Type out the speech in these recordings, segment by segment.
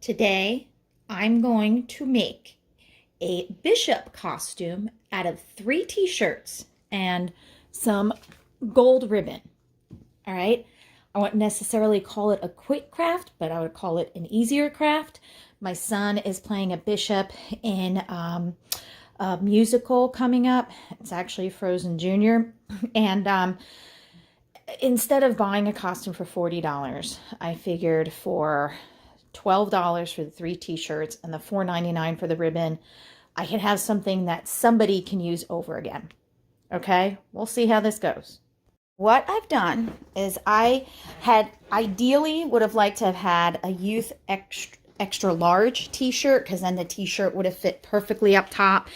Today, I'm going to make a bishop costume out of 3 t-shirts and some gold ribbon. All right. I wouldn't necessarily call it a quick craft, but I would call it an easier craft. My son is playing a bishop in a musical coming up. It's actually Frozen Junior. And instead of buying a costume for $40, I figured for $12 for the 3 t-shirts and the $4.99 for the ribbon, I can have something that somebody can use over again. Okay, we'll see how this goes. What I've done is I had ideally would have liked to have had a youth extra large t-shirt, because then the t-shirt would have fit perfectly up top,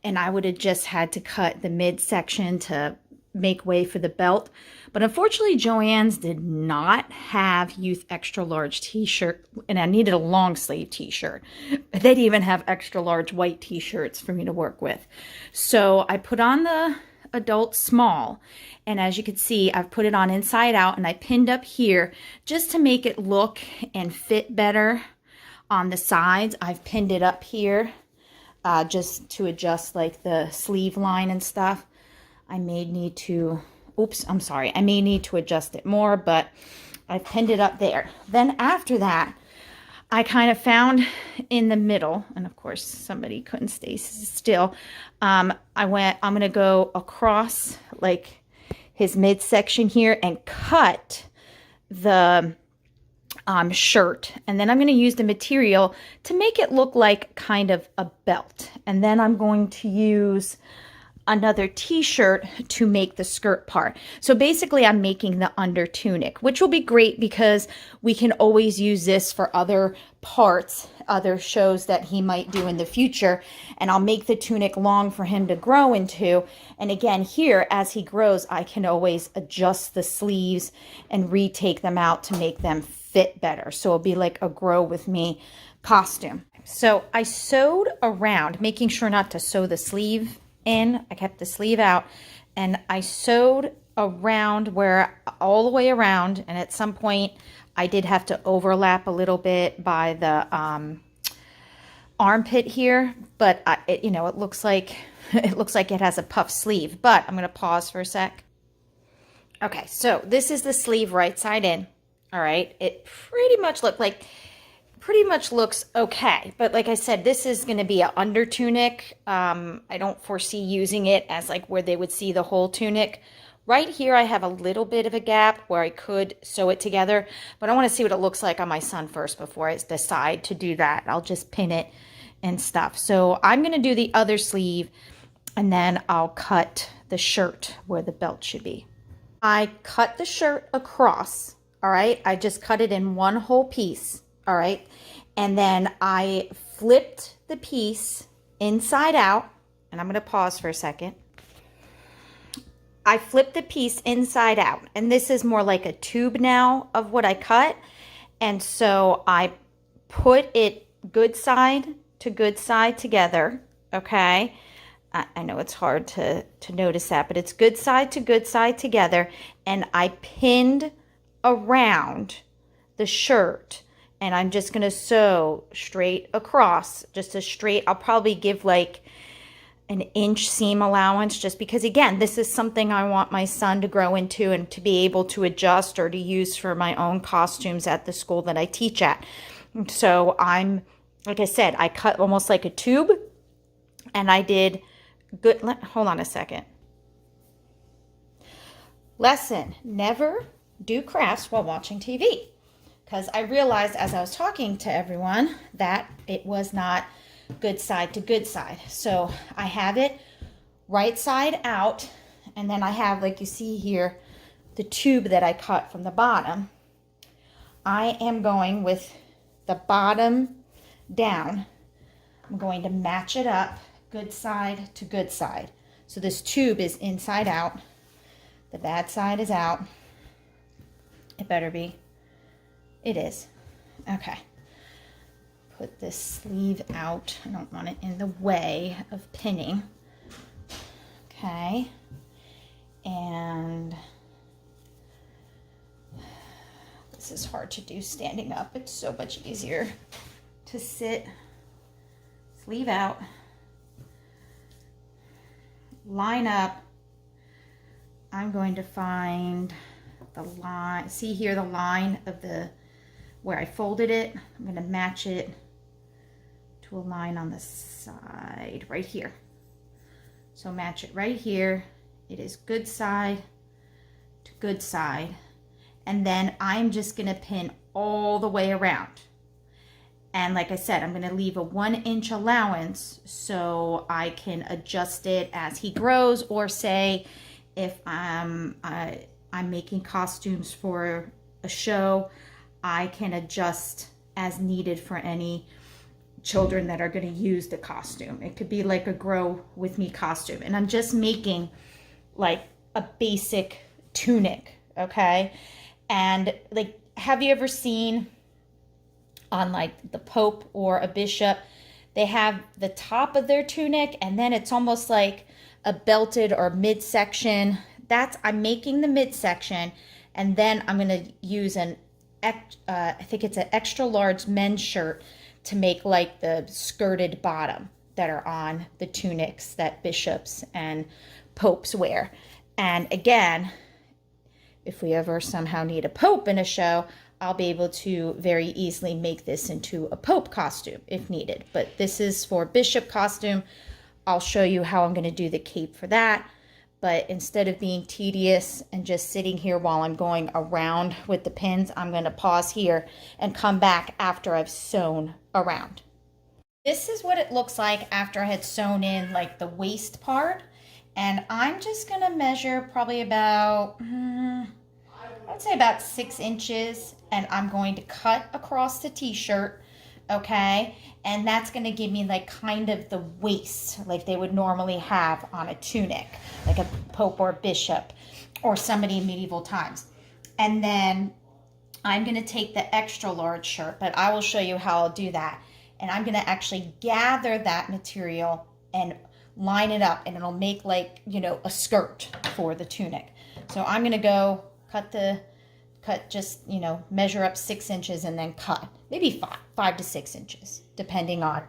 and I would have just had to cut the midsection to make way for the belt. But unfortunately, Joann's did not have youth extra large t-shirt, and I needed a long sleeve t-shirt. They didn't even have extra large white t-shirts for me to work with. So I put on the adult small, and as you can see, I've put it on inside out, and I pinned up here just to make it look and fit better on the sides. I've pinned it up here just to adjust like the sleeve line and stuff. I may need to, I may need to adjust it more, but I pinned it up there. Then after that, I kind of found in the middle, and of course somebody couldn't stay still. I'm going to go across like his midsection here and cut the shirt. And then I'm going to use the material to make it look like kind of a belt. And then I'm going to use another t-shirt to make the skirt part. So basically I'm making the under tunic, which will be great because we can always use this for other parts, other shows that he might do in the future. And I'll make the tunic long for him to grow into. And again, here, as he grows, I can always adjust the sleeves and retake them out to make them fit better. So it'll be like a grow with me costume. So I sewed around, making sure not to sew the sleeve in. I kept the sleeve out, and I sewed around all the way around, and at some point I did have to overlap a little bit by the armpit here, but it looks like it has a puff sleeve. But I'm going to pause for a sec. Okay, so this is the sleeve right side in. All right, it pretty much looks okay, but like I said, this is going to be an under tunic. I don't foresee using it as like where they would see the whole tunic. Right here I have a little bit of a gap where I could sew it together, but I want to see what it looks like on my son first before I decide to do that. I'll just pin it and stuff. So I'm going to do the other sleeve, and then I'll cut the shirt where the belt should be. I cut the shirt across. All right, I just cut it in one whole piece. All right, and then I flipped the piece inside out, and I'm going to pause for a second. I flipped the piece inside out, and this is more like a tube now of what I cut. And so I put it good side to good side together. Okay, I know it's hard to notice that, but it's good side to good side together, and I pinned around the shirt. And I'm just going to sew straight across, just a straight. I'll probably give like an inch seam allowance, just because, again, this is something I want my son to grow into and to be able to adjust or to use for my own costumes at the school that I teach at. So like I said, I cut almost like a tube, and I did good. Hold on a second. Lesson: never do crafts while watching TV. Because I realized as I was talking to everyone that it was not good side to good side. So I have it right side out, and then I have, like you see here, the tube that I cut from the bottom. I am going with the bottom down. I'm going to match it up good side to good side. So this tube is inside out. The bad side is out. It better be. It is. Okay. Put this sleeve out. I don't want it in the way of pinning. Okay. And this is hard to do standing up. It's so much easier to sit, sleeve out, line up. I'm going to find the line, see here the line of the, where I folded it. I'm going to match it to a line on the side right here. So match it right here. It is good side to good side. And then I'm just going to pin all the way around. And like I said, I'm going to leave a 1-inch allowance so I can adjust it as he grows, or say if I'm making costumes for a show, I can adjust as needed for any children that are going to use the costume. It could be like a grow with me costume. And I'm just making like a basic tunic, okay? And like, have you ever seen on like the Pope or a bishop, they have the top of their tunic and then it's almost like a belted or midsection. I'm making the midsection, and then I'm going to use I think it's an extra large men's shirt to make like the skirted bottom that are on the tunics that bishops and popes wear. And again, if we ever somehow need a pope in a show, I'll be able to very easily make this into a pope costume if needed. But this is for bishop costume. I'll show you how I'm going to do the cape for that. But instead of being tedious and just sitting here while I'm going around with the pins, I'm going to pause here and come back after I've sewn around. This is what it looks like after I had sewn in like the waist part. And I'm just going to measure probably about, I'd say about 6 inches. And I'm going to cut across the t-shirt, okay? And that's going to give me like kind of the waist like they would normally have on a tunic, like a pope or a bishop or somebody in medieval times. And then I'm going to take the extra large shirt, but I will show you how I'll do that. And I'm going to actually gather that material and line it up, and it'll make like, you know, a skirt for the tunic. So I'm going to go cut just, you know, measure up 6 inches and then cut maybe 5 to 6 inches, depending on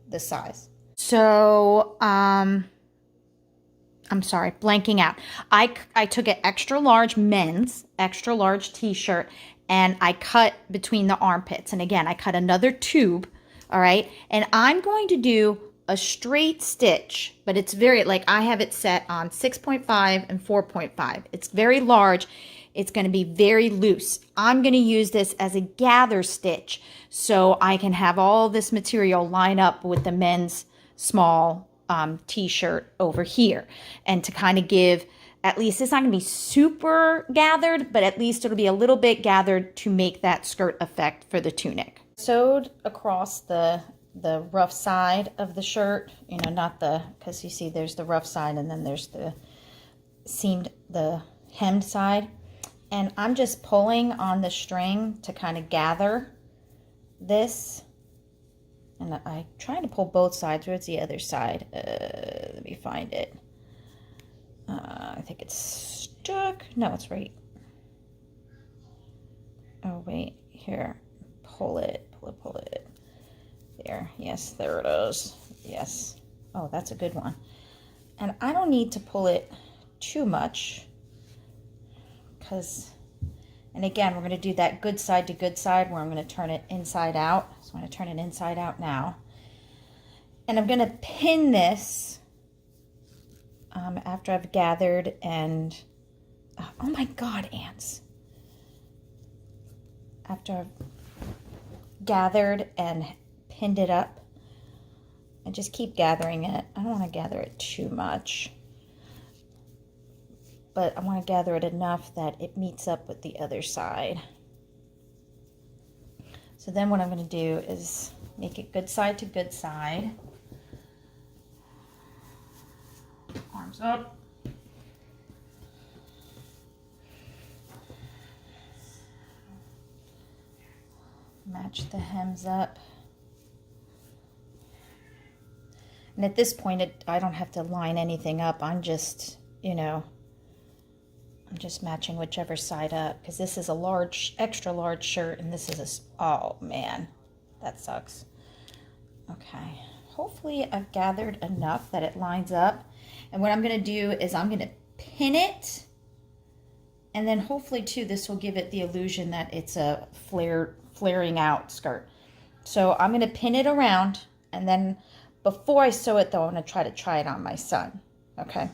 the size. So, I'm sorry, blanking out. I took an extra large t-shirt, and I cut between the armpits. And again, I cut another tube, all right? And I'm going to do a straight stitch, but it's very, like I have it set on 6.5 and 4.5. It's very large. It's going to be very loose. I'm going to use this as a gather stitch so I can have all this material line up with the men's small t-shirt over here, and to kind of give, at least it's not going to be super gathered, but at least it'll be a little bit gathered to make that skirt effect for the tunic. Sewed across the rough side of the shirt, you know, not because you see there's the rough side and then there's the hemmed side. And I'm just pulling on the string to kind of gather this. And I try to pull both sides. Where's the other side? Let me find it. I think it's stuck. No, it's right. Oh, wait. Here. Pull it. There. Yes, there it is. Yes. Oh, that's a good one. And I don't need to pull it too much, because, and again, we're going to do that good side to good side where I'm going to turn it inside out. So I'm going to turn it inside out now. And I'm going to pin this after I've gathered and, oh my God, ants. After I've gathered and pinned it up, and just keep gathering it. I don't want to gather it too much, but I want to gather it enough that it meets up with the other side. So then what I'm going to do is make it good side to good side. Arms up. Match the hems up. And at this point, I don't have to line anything up. I'm just, you know, I'm just matching whichever side up, because this is a large, extra large shirt, and this is oh man, that sucks. Okay, hopefully I've gathered enough that it lines up. And what I'm gonna do is I'm gonna pin it, and then hopefully too, this will give it the illusion that it's a flaring out skirt. So I'm gonna pin it around, and then before I sew it though, I'm gonna try it on my son, okay?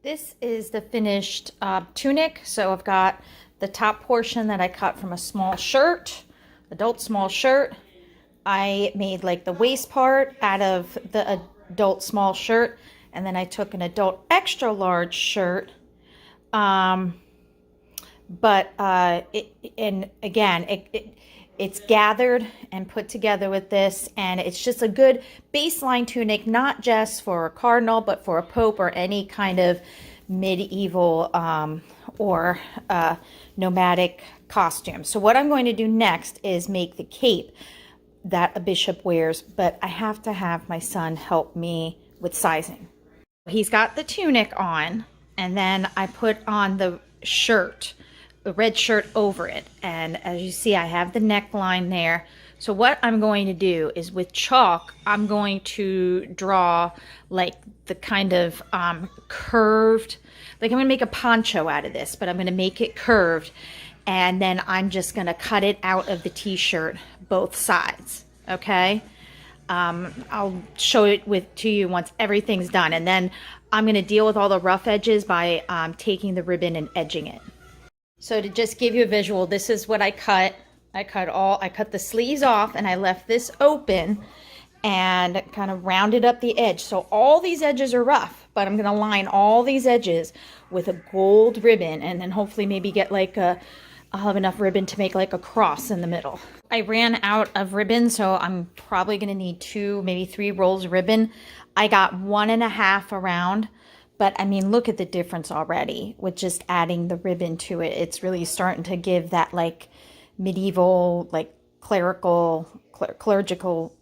This is the finished tunic. So I've got the top portion that I cut from a small shirt, adult small shirt. I made like the waist part out of the adult small shirt, and then I took an adult extra large shirt. And again, it's gathered and put together with this, and it's just a good baseline tunic, not just for a cardinal, but for a pope or any kind of medieval or nomadic costume. So what I'm going to do next is make the cape that a bishop wears, but I have to have my son help me with sizing. He's got the tunic on, and then I put on the shirt, the red shirt over it. And as you see, I have the neckline there. So what I'm going to do is with chalk, I'm going to draw like the kind of curved, like I'm going to make a poncho out of this, but I'm going to make it curved. And then I'm just going to cut it out of the t-shirt, both sides. Okay. I'll show it to you once everything's done. And then I'm going to deal with all the rough edges by taking the ribbon and edging it. So to just give you a visual, this is what I cut. I cut the sleeves off, and I left this open and kind of rounded up the edge. So all these edges are rough, but I'm going to line all these edges with a gold ribbon, and then hopefully maybe get like I'll have enough ribbon to make like a cross in the middle. I ran out of ribbon, so I'm probably going to need 2, maybe 3 rolls of ribbon. I got 1.5 around, but I mean, look at the difference already with just adding the ribbon to it. It's really starting to give that like medieval, like clerical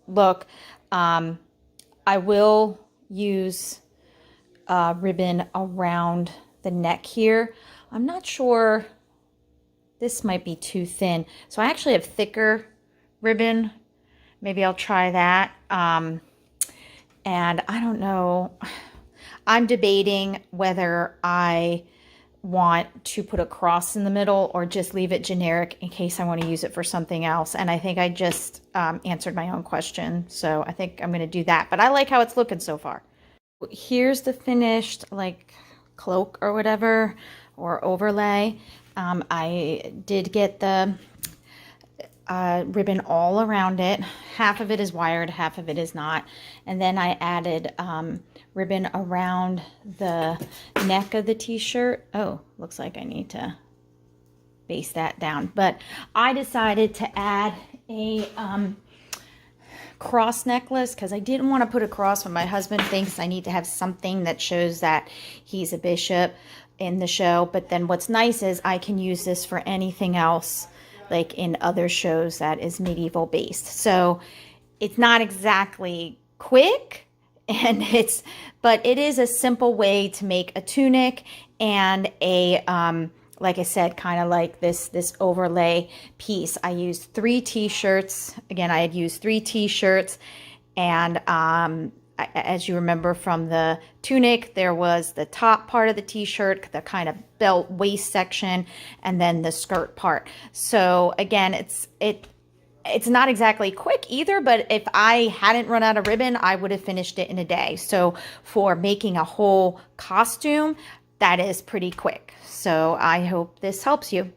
look. I will use ribbon around the neck here. I'm not sure, this might be too thin. So I actually have thicker ribbon. Maybe I'll try that. And I don't know. I'm debating whether I want to put a cross in the middle or just leave it generic in case I want to use it for something else. And I think I just answered my own question. So I think I'm going to do that. But I like how it's looking so far. Here's the finished like cloak or whatever, or overlay. I did get the ribbon all around it. Half of it is wired, half of it is not. And then I added ribbon around the neck of the t-shirt. Oh, looks like I need to base that down. But I decided to add a cross necklace because I didn't want to put a cross when my husband thinks I need to have something that shows that he's a bishop in the show. But then what's nice is I can use this for anything else, like in other shows that is medieval based. So it's not exactly quick, and but it is a simple way to make a tunic and a like I said, kind of like this overlay piece. I used 3 t-shirts. Again, I had used 3 t-shirts, and as you remember from the tunic, there was the top part of the t-shirt, the kind of belt waist section, and then the skirt part. So again, it's not exactly quick either, but if I hadn't run out of ribbon, I would have finished it in a day. So for making a whole costume, that is pretty quick. So I hope this helps you.